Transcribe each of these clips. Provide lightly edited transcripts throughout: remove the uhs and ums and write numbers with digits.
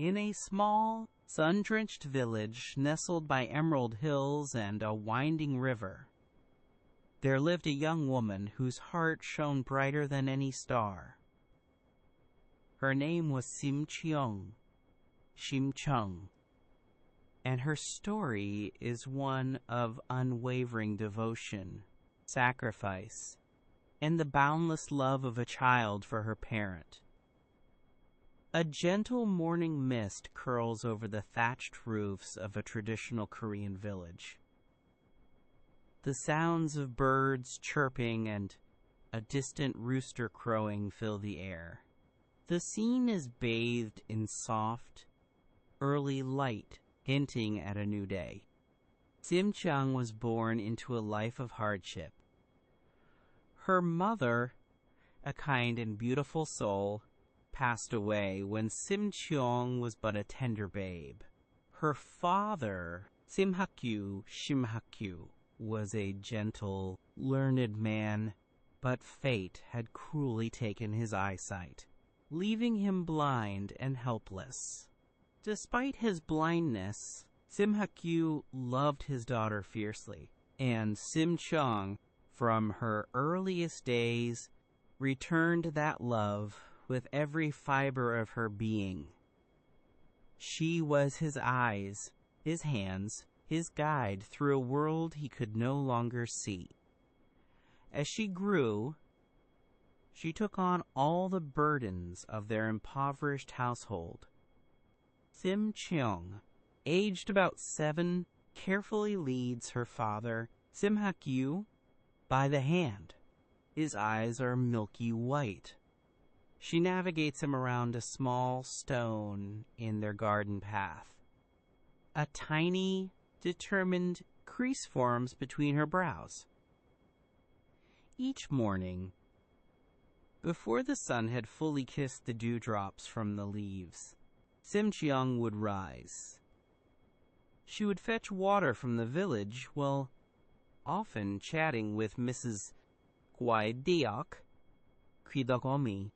In a small, sun-drenched village nestled by emerald hills and a winding river, there lived a young woman whose heart shone brighter than any star. Her name was Shim Cheong, Shim Cheong, and her story is one of unwavering devotion, sacrifice, and the boundless love of a child for her parent. A gentle morning mist curls over the thatched roofs of a traditional Korean village. The sounds of birds chirping and a distant rooster crowing fill the air. The scene is bathed in soft, early light, hinting at a new day. Shim Cheong was born into a life of hardship. Her mother, a kind and beautiful soul, passed away when Shim Cheong was but a tender babe. Her father, Shim Cheong, was a gentle, learned man, but fate had cruelly taken his eyesight, leaving him blind and helpless. Despite his blindness, Shim Cheong loved his daughter fiercely, and Shim Cheong, from her earliest days, returned that love with every fiber of her being. She was his eyes, his hands, his guide through a world he could no longer see. As she grew, she took on all the burdens of their impoverished household. Shim Cheong, aged about 7, carefully leads her father, Shim Cheong, by the hand. His eyes are milky white. She navigates him around a small stone in their garden path. A tiny, determined crease forms between her brows. Each morning, before the sun had fully kissed the dewdrops from the leaves, Shim Cheong would rise. She would fetch water from the village while often chatting with Mrs. Kwaideok, Kridogomi,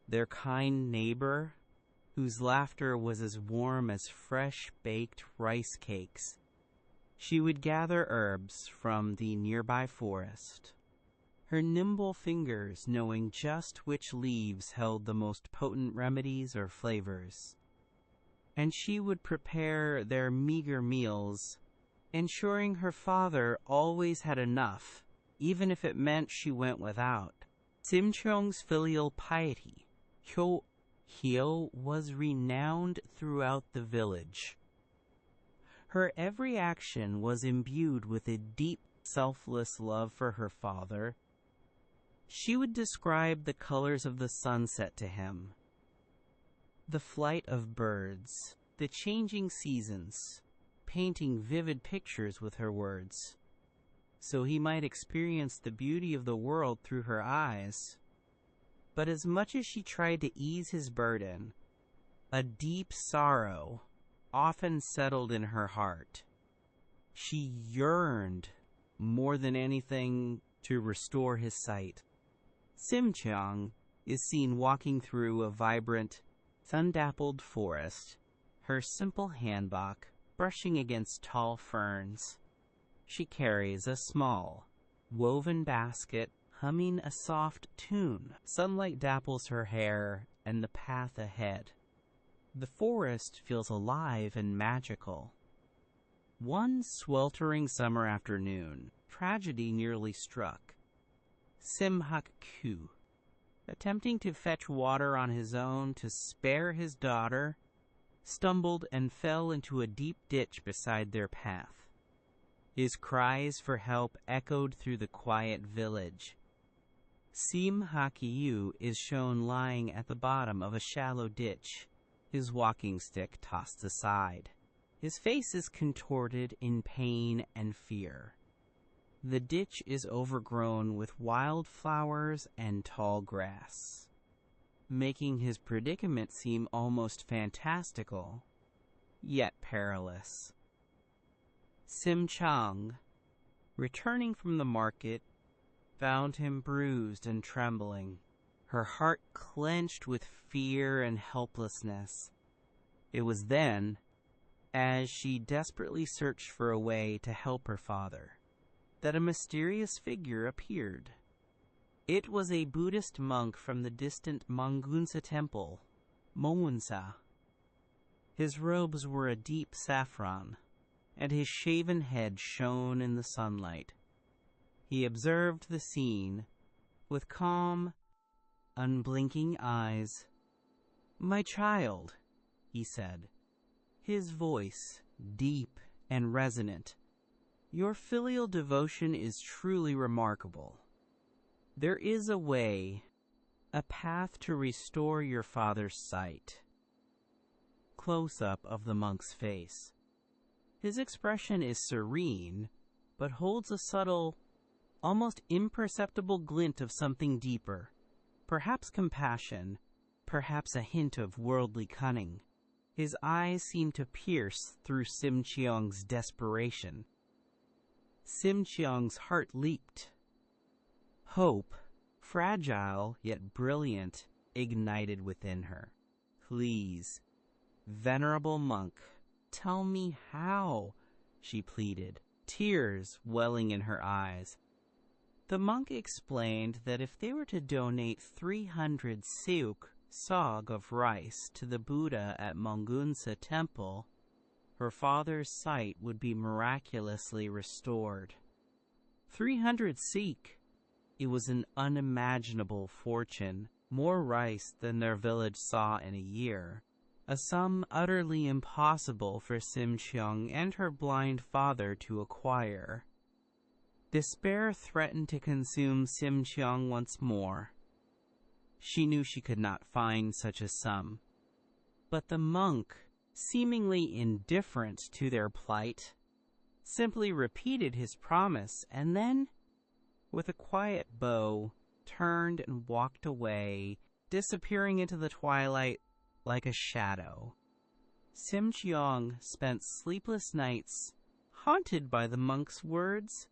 their kind neighbor, whose laughter was as warm as fresh-baked rice cakes. She would gather herbs from the nearby forest, her nimble fingers knowing just which leaves held the most potent remedies or flavors. And she would prepare their meager meals, ensuring her father always had enough, even if it meant she went without. Shim Cheong's filial piety, Hyo, was renowned throughout the village. Her every action was imbued with a deep, selfless love for her father. She would describe the colors of the sunset to him, the flight of birds, the changing seasons, painting vivid pictures with her words, so he might experience the beauty of the world through her eyes. But as much as she tried to ease his burden, a deep sorrow often settled in her heart. She yearned more than anything to restore his sight. Shim Cheong is seen walking through a vibrant, sun-dappled forest, her simple hanbok brushing against tall ferns. She carries a small, woven basket, humming a soft tune. Sunlight dapples her hair and the path ahead. The forest feels alive and magical. One sweltering summer afternoon, tragedy nearly struck. Shim Cheong, attempting to fetch water on his own to spare his daughter, stumbled and fell into a deep ditch beside their path. His cries for help echoed through the quiet village. Shim Cheong is shown lying at the bottom of a shallow ditch, his walking stick tossed aside. His face is contorted in pain and fear. The ditch is overgrown with wild flowers and tall grass, making his predicament seem almost fantastical, yet perilous. Shim Cheong, returning from the market, found him bruised and trembling, her heart clenched with fear and helplessness. It was then, as she desperately searched for a way to help her father, that a mysterious figure appeared. It was a Buddhist monk from the distant Mangunsa temple, Momunsa. His robes were a deep saffron, and his shaven head shone in the sunlight. He observed the scene with calm, unblinking eyes. "My child," he said, his voice deep and resonant, "your filial devotion is truly remarkable. There is a way, a path to restore your father's sight." Close-up of the monk's face. His expression is serene, but holds a subtle, almost imperceptible glint of something deeper, perhaps compassion, perhaps a hint of worldly cunning. His eyes seem to pierce through Shim Cheong's desperation. Shim Cheong's heart leaped. Hope, fragile yet brilliant, ignited within her. "Please, venerable monk, tell me how," she pleaded, tears welling in her eyes. The monk explained that if they were to donate 300 seuk sog of rice to the Buddha at Mangunsa temple, her father's sight would be miraculously restored. 300 seek! It was an unimaginable fortune, more rice than their village saw in a year, a sum utterly impossible for Shim Cheong and her blind father to acquire. Despair threatened to consume Shim Cheong once more. She knew she could not find such a sum. But the monk, seemingly indifferent to their plight, simply repeated his promise and then, with a quiet bow, turned and walked away, disappearing into the twilight like a shadow. Shim Cheong spent sleepless nights, haunted by the monk's words,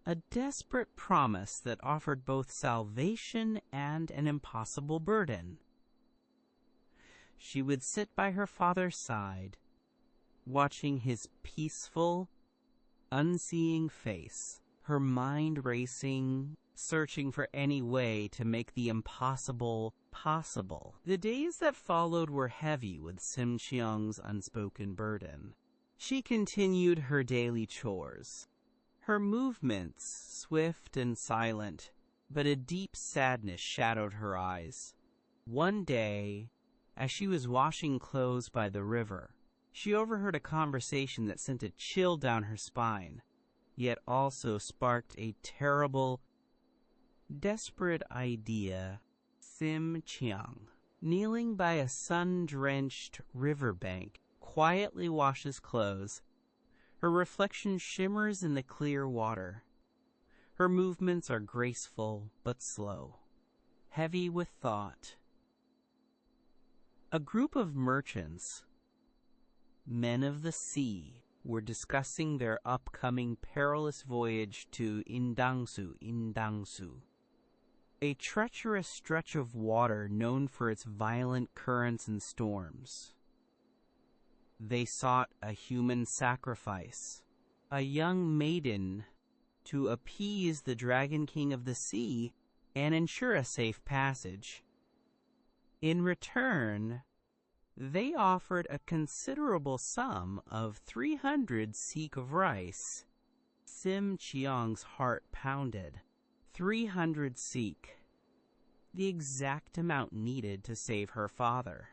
a desperate promise that offered both salvation and an impossible burden. She would sit by her father's side, watching his peaceful, unseeing face, her mind racing, searching for any way to make the impossible possible. The days that followed were heavy with Shim Cheong's unspoken burden. She continued her daily chores, her movements swift and silent, but a deep sadness shadowed her eyes. One day, as she was washing clothes by the river, she overheard a conversation that sent a chill down her spine, yet also sparked a terrible, desperate idea. Shim Cheong, kneeling by a sun-drenched riverbank, quietly washes clothes. Her reflection shimmers in the clear water. Her movements are graceful but slow, heavy with thought. A group of merchants, men of the sea, were discussing their upcoming perilous voyage to Indangsu, a treacherous stretch of water known for its violent currents and storms. They sought a human sacrifice, a young maiden, to appease the Dragon King of the Sea and ensure a safe passage. In return, they offered a considerable sum of 300 seek of rice. Shim Cheong's heart pounded. 300 seek, the exact amount needed to save her father.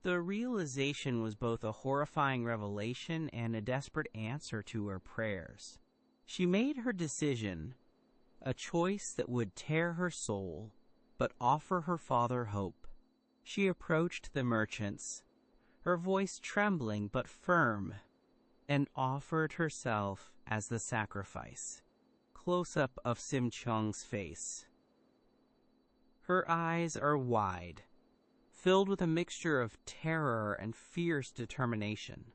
The realization was both a horrifying revelation and a desperate answer to her prayers. She made her decision, a choice that would tear her soul, but offer her father hope. She approached the merchants, her voice trembling but firm, and offered herself as the sacrifice. Close-up of Shim Cheong's face. Her eyes are wide, filled with a mixture of terror and fierce determination.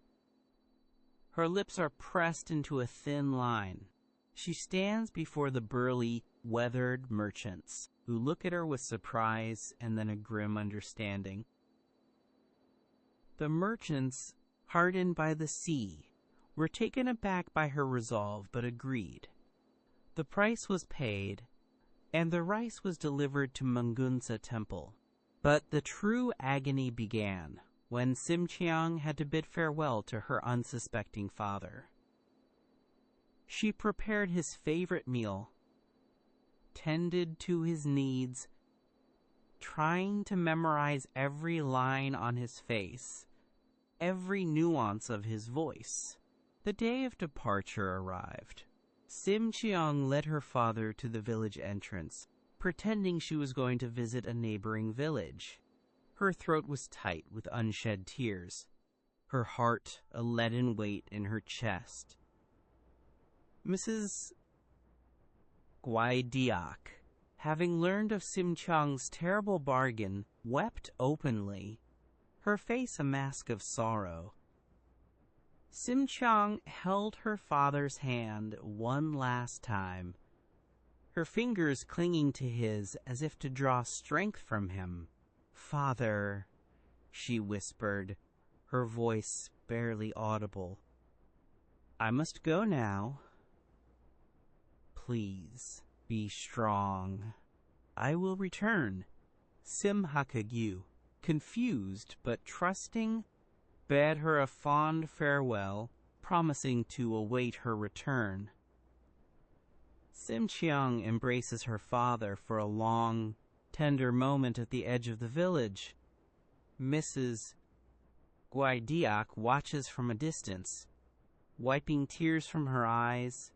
Her lips are pressed into a thin line. She stands before the burly, weathered merchants, who look at her with surprise and then a grim understanding. The merchants, hardened by the sea, were taken aback by her resolve but agreed. The price was paid, and the rice was delivered to Mungunsa Temple. But the true agony began when Shim Cheong had to bid farewell to her unsuspecting father. She prepared his favorite meal, tended to his needs, trying to memorize every line on his face, every nuance of his voice. The day of departure arrived. Shim Cheong led her father to the village entrance, pretending she was going to visit a neighboring village. Her throat was tight with unshed tears, her heart a leaden weight in her chest. Mrs. Guaidiak, having learned of Shim Cheong's terrible bargain, wept openly, her face a mask of sorrow. Shim Cheong held her father's hand one last time, her fingers clinging to his as if to draw strength from him. "Father," she whispered, her voice barely audible. "I must go now. Please be strong. I will return." Shim Hakagyu, confused but trusting, bade her a fond farewell, promising to await her return. Shim Cheong embraces her father for a long, tender moment at the edge of the village. Mrs. Guaidiak watches from a distance, wiping tears from her eyes.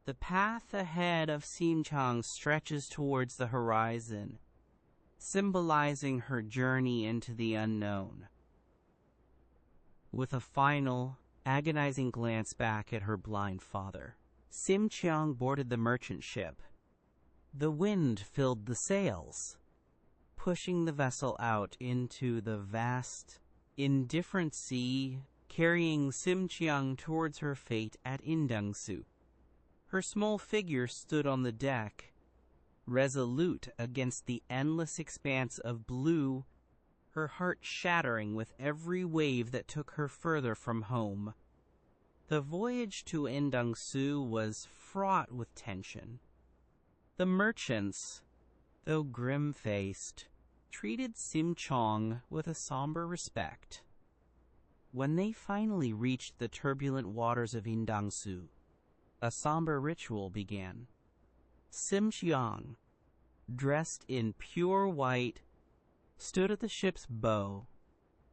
The path ahead of Shim Cheong stretches towards the horizon, symbolizing her journey into the unknown. With a final, agonizing glance back at her blind father, Shim Cheong boarded the merchant ship. The wind filled the sails, pushing the vessel out into the vast, indifferent sea, carrying Shim Cheong towards her fate at Indangsu. Her small figure stood on the deck, resolute against the endless expanse of blue, her heart shattering with every wave that took her further from home. The voyage to Indangsu was fraught with tension. The merchants, though grim-faced, treated Shim Cheong with a somber respect. When they finally reached the turbulent waters of Indangsu, a somber ritual began. Shim Cheong, dressed in pure white, stood at the ship's bow,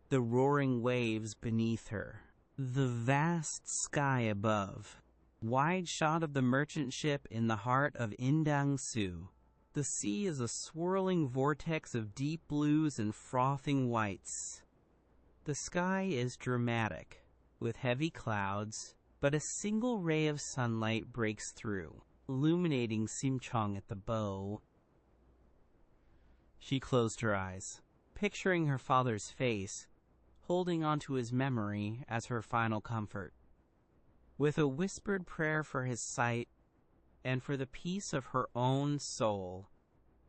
the roaring waves beneath her, the vast sky above. Wide shot of the merchant ship in the heart of Indangsu. The sea is a swirling vortex of deep blues and frothing whites. The sky is dramatic, with heavy clouds, but a single ray of sunlight breaks through, illuminating Shim Cheong at the bow. She closed her eyes, picturing her father's face, holding onto his memory as her final comfort. With a whispered prayer for his sight and for the peace of her own soul,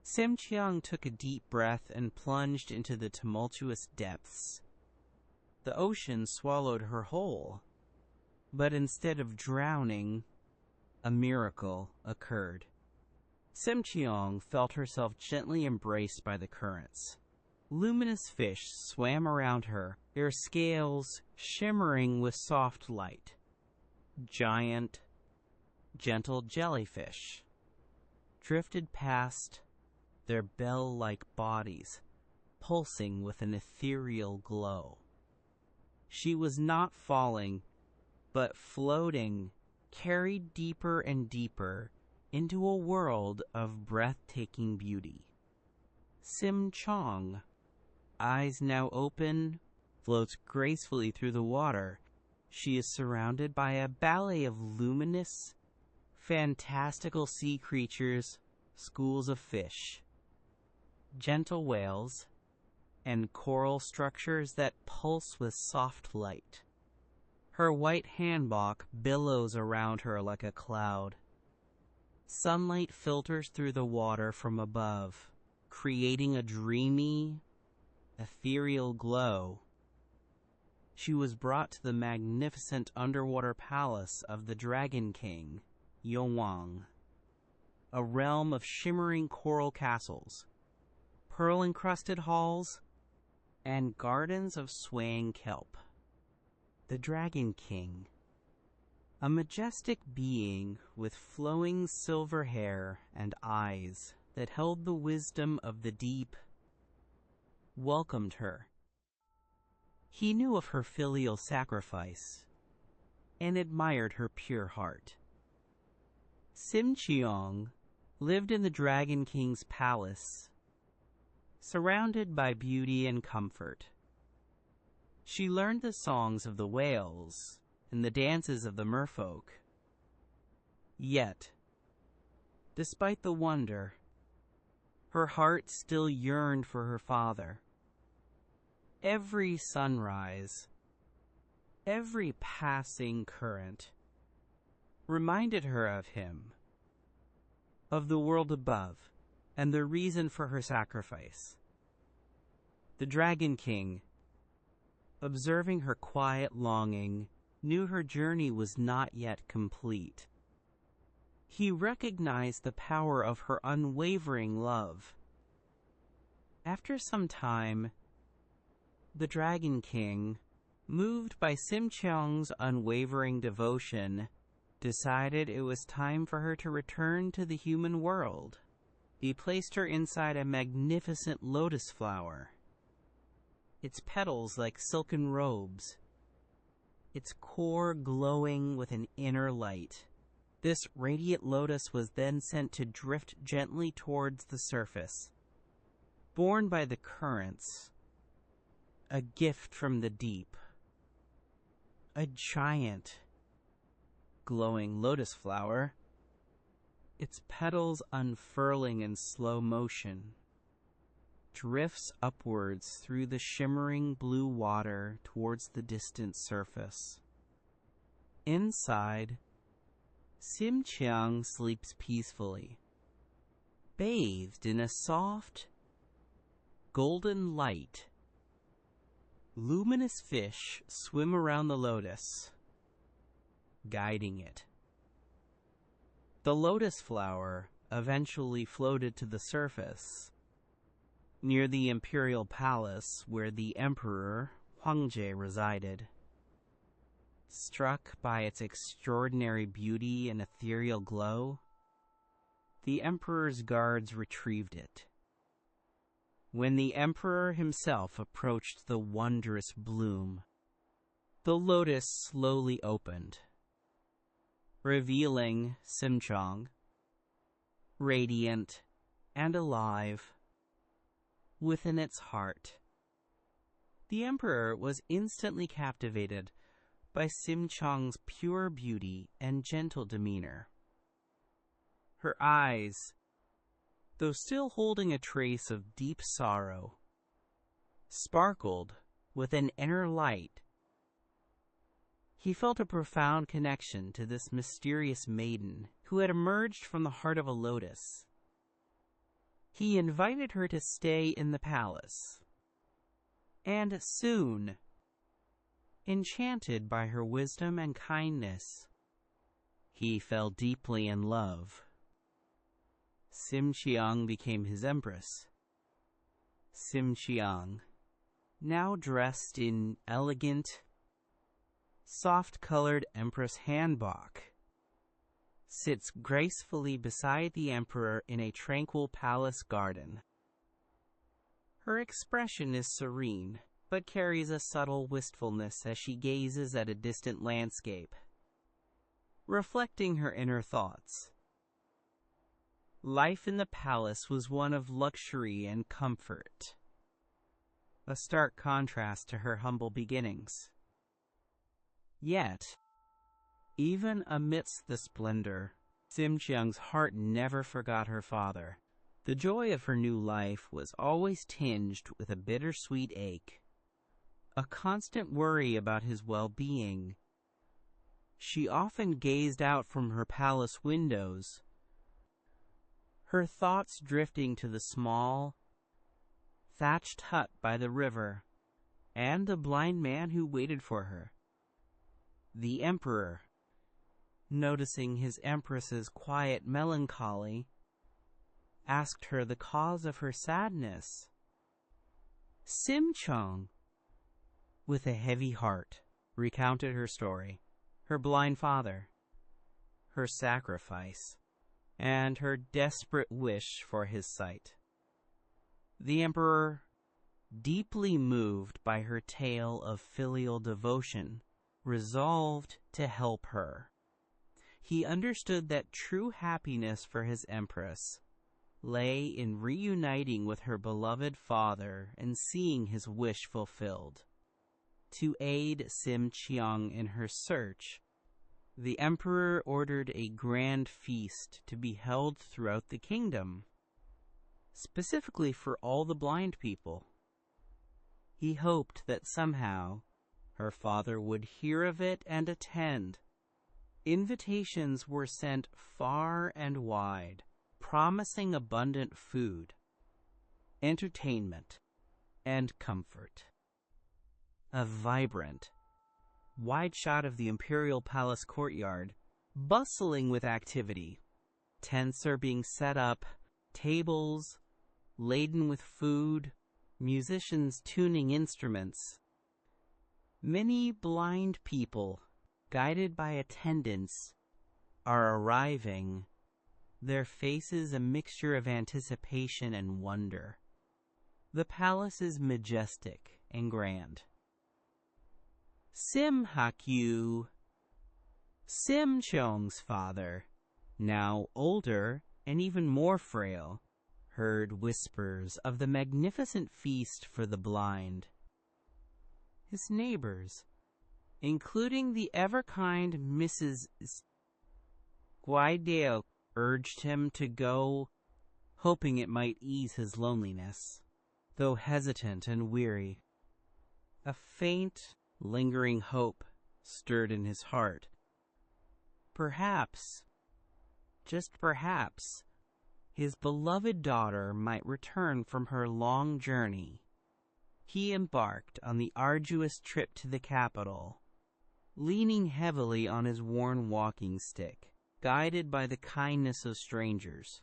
Shim Cheong took a deep breath and plunged into the tumultuous depths. The ocean swallowed her whole, but instead of drowning, a miracle occurred. Shim Cheong felt herself gently embraced by the currents. Luminous fish swam around her, their scales shimmering with soft light. Giant, gentle jellyfish drifted past, their bell-like bodies pulsing with an ethereal glow. She was not falling, but floating, carried deeper and deeper into a world of breathtaking beauty. Shim Cheong, eyes now open, floats gracefully through the water. She is surrounded by a ballet of luminous, fantastical sea creatures, schools of fish, gentle whales, and coral structures that pulse with soft light. Her white hanbok billows around her like a cloud. Sunlight filters through the water from above, creating a dreamy, ethereal glow. she was brought to the magnificent underwater palace of the Dragon King, Yowang, a realm of shimmering coral castles, pearl-encrusted halls, and gardens of swaying kelp. The Dragon King, a majestic being with flowing silver hair and eyes that held the wisdom of the deep, welcomed her. He knew of her filial sacrifice and admired her pure heart. Shim Cheong lived in the Dragon King's palace, surrounded by beauty and comfort. She learned the songs of the whales and the dances of the merfolk. Yet, despite the wonder, her heart still yearned for her father. Every sunrise, every passing current, reminded her of him, of the world above, and the reason for her sacrifice. The Dragon King, observing her quiet longing, knew her journey was not yet complete. He recognized the power of her unwavering love. After some time, the Dragon King, moved by Shim Cheong's unwavering devotion, decided it was time for her to return to the human world. He placed her inside a magnificent lotus flower, its petals like silken robes, its core glowing with an inner light. This radiant lotus was then sent to drift gently towards the surface, borne by the currents, a gift from the deep. A giant, glowing lotus flower, its petals unfurling in slow motion, drifts upwards through the shimmering blue water towards the distant surface. Inside, Shim Cheong sleeps peacefully, bathed in a soft, golden light. Luminous fish swim around the lotus, guiding it. The lotus flower eventually floated to the surface, near the imperial palace where the emperor, Hwangjae, resided. Struck by its extraordinary beauty and ethereal glow, the emperor's guards retrieved it. When the emperor himself approached the wondrous bloom, the lotus slowly opened, revealing Shim Cheong, radiant and alive, within its heart. The emperor was instantly captivated by Shim Cheong's pure beauty and gentle demeanor. Her eyes, though still holding a trace of deep sorrow, sparkled with an inner light. He felt a profound connection to this mysterious maiden who had emerged from the heart of a lotus. He invited her to stay in the palace, and soon, enchanted by her wisdom and kindness, he fell deeply in love. Shim Cheong became his empress. Shim Cheong, now dressed in elegant, soft-colored empress hanbok, sits gracefully beside the emperor in a tranquil palace garden. Her expression is serene, but carries a subtle wistfulness as she gazes at a distant landscape, reflecting her inner thoughts. Life in the palace was one of luxury and comfort, a stark contrast to her humble beginnings. Yet, even amidst the splendor, Shim Cheong's heart never forgot her father. The joy of her new life was always tinged with a bittersweet ache, a constant worry about his well-being. She often gazed out from her palace windows, her thoughts drifting to the small, thatched hut by the river and the blind man who waited for her. The emperor, noticing his empress's quiet melancholy, asked her the cause of her sadness. Shim Cheong, with a heavy heart, recounted her story, her blind father, her sacrifice, and her desperate wish for his sight. The emperor, deeply moved by her tale of filial devotion, resolved to help her. He understood that true happiness for his empress lay in reuniting with her beloved father and seeing his wish fulfilled. To aid Shim Cheong in her search, the emperor ordered a grand feast to be held throughout the kingdom, specifically for all the blind people. He hoped that somehow her father would hear of it and attend. Invitations were sent far and wide, promising abundant food, entertainment, and comfort. A vibrant, wide shot of the imperial palace courtyard, bustling with activity. Tents are being set up, tables laden with food, musicians tuning instruments. Many blind people, guided by attendants, are arriving, their faces a mixture of anticipation and wonder. The palace is majestic and grand. Shim Cheong's father, now older and even more frail, heard whispers of the magnificent feast for the blind. His neighbors, including the ever-kind Mrs. Guideo, urged him to go, hoping it might ease his loneliness. Though hesitant and weary, a faint, lingering hope stirred in his heart. Perhaps, just perhaps, his beloved daughter might return from her long journey. He embarked on the arduous trip to the capital, leaning heavily on his worn walking stick, guided by the kindness of strangers.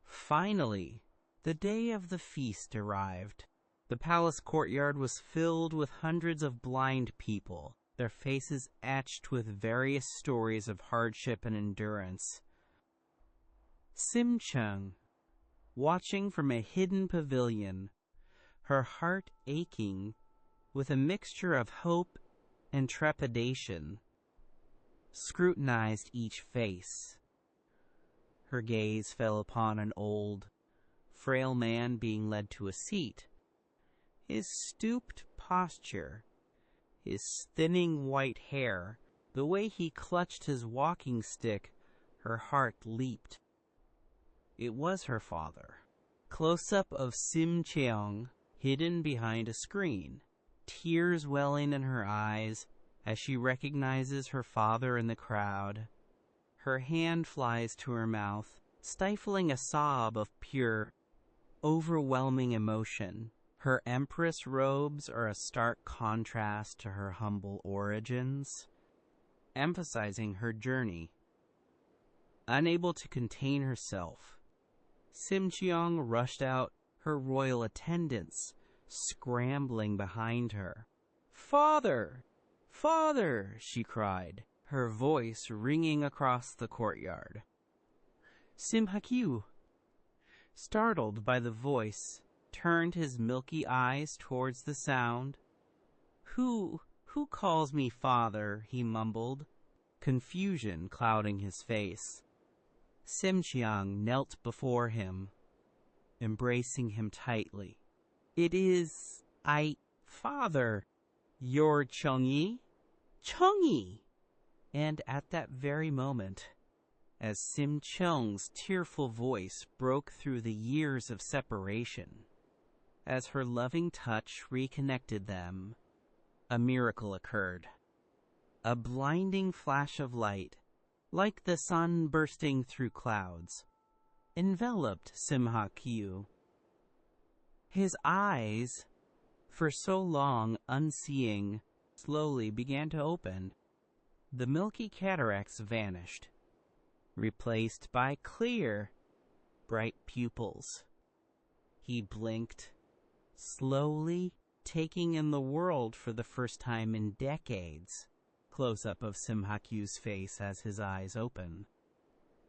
Finally, the day of the feast arrived. The palace courtyard was filled with hundreds of blind people, their faces etched with various stories of hardship and endurance. Shim Cheong, watching from a hidden pavilion, her heart aching with a mixture of hope and trepidation, scrutinized each face. Her gaze fell upon an old, frail man being led to a seat. His stooped posture, his thinning white hair, the way he clutched his walking stick, her heart leaped. It was her father. Close-up of Shim Cheong, hidden behind a screen, tears welling in her eyes as she recognizes her father in the crowd. Her hand flies to her mouth, stifling a sob of pure, overwhelming emotion. Her empress robes are a stark contrast to her humble origins, emphasizing her journey. Unable to contain herself, Shim Cheong rushed out, her royal attendants scrambling behind her. "Father! Father!" she cried, her voice ringing across the courtyard. Shim Cheong, startled by the voice, turned his milky eyes towards the sound. Who calls me father?" he mumbled, confusion clouding his face. Shim Cheong knelt before him, embracing him tightly. "It is father, your Cheong-yi?" "Cheong-yi!" And at that very moment, as Shim Cheong's tearful voice broke through the years of separation, as her loving touch reconnected them, a miracle occurred. A blinding flash of light, like the sun bursting through clouds, enveloped Shim Cheong. His eyes, for so long unseeing, slowly began to open. The milky cataracts vanished, replaced by clear, bright pupils. He blinked, slowly taking in the world for the first time in decades. Close-up of Sim Hakyu's face as his eyes open.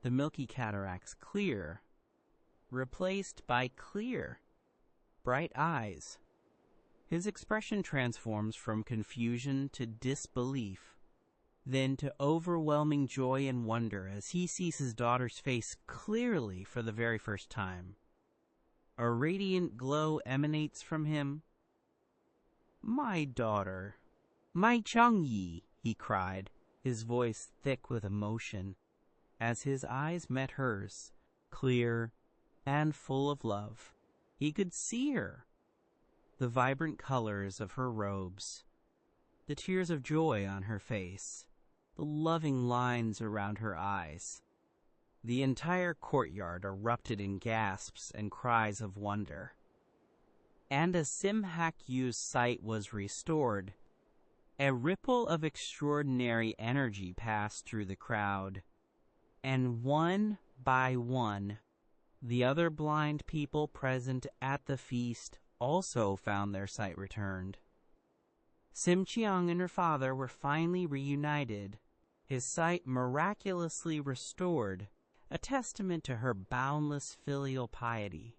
The milky cataracts clear, replaced by clear, bright eyes. His expression transforms from confusion to disbelief, then to overwhelming joy and wonder as he sees his daughter's face clearly for the very first time. A radiant glow emanates from him. "My daughter, my Cheong-yi," he cried, his voice thick with emotion, as his eyes met hers, clear and full of love. He could see her, the vibrant colors of her robes, the tears of joy on her face, the loving lines around her eyes. The entire courtyard erupted in gasps and cries of wonder. And as Sim Hakyu's sight was restored, a ripple of extraordinary energy passed through the crowd, and one by one, the other blind people present at the feast also found their sight returned. Shim Cheong and her father were finally reunited, his sight miraculously restored, a testament to her boundless filial piety.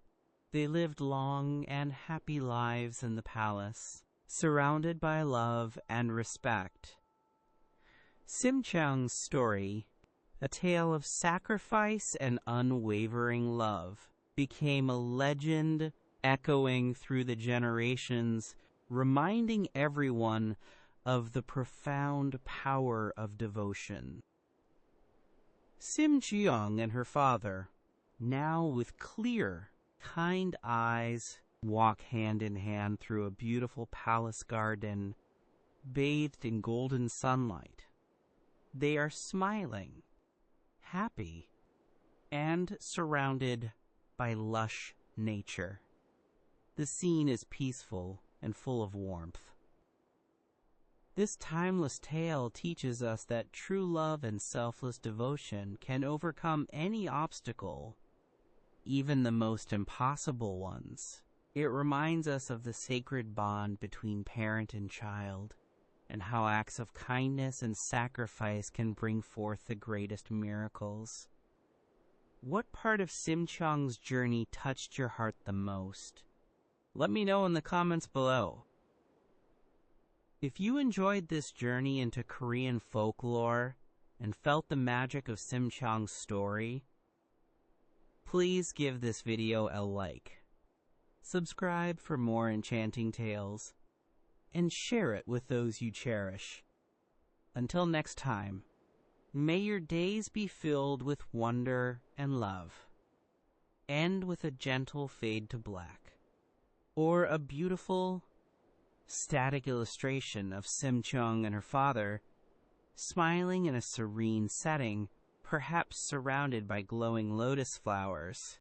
They lived long and happy lives in the palace, surrounded by love and respect. Shim Cheong's story, a tale of sacrifice and unwavering love, became a legend echoing through the generations, reminding everyone of the profound power of devotion. Shim Cheong and her father, now with clear, kind eyes, walk hand in hand through a beautiful palace garden, bathed in golden sunlight. They are smiling, happy, and surrounded by lush nature. The scene is peaceful and full of warmth. This timeless tale teaches us that true love and selfless devotion can overcome any obstacle, even the most impossible ones. It reminds us of the sacred bond between parent and child, and how acts of kindness and sacrifice can bring forth the greatest miracles. What part of Shim Cheong's journey touched your heart the most? Let me know in the comments below. If you enjoyed this journey into Korean folklore and felt the magic of Shim Cheong's story, please give this video a like, subscribe for more enchanting tales, and share it with those you cherish. Until next time, may your days be filled with wonder and love. End with a gentle fade to black, or a beautiful, static illustration of Shim Cheong and her father, smiling in a serene setting, perhaps surrounded by glowing lotus flowers.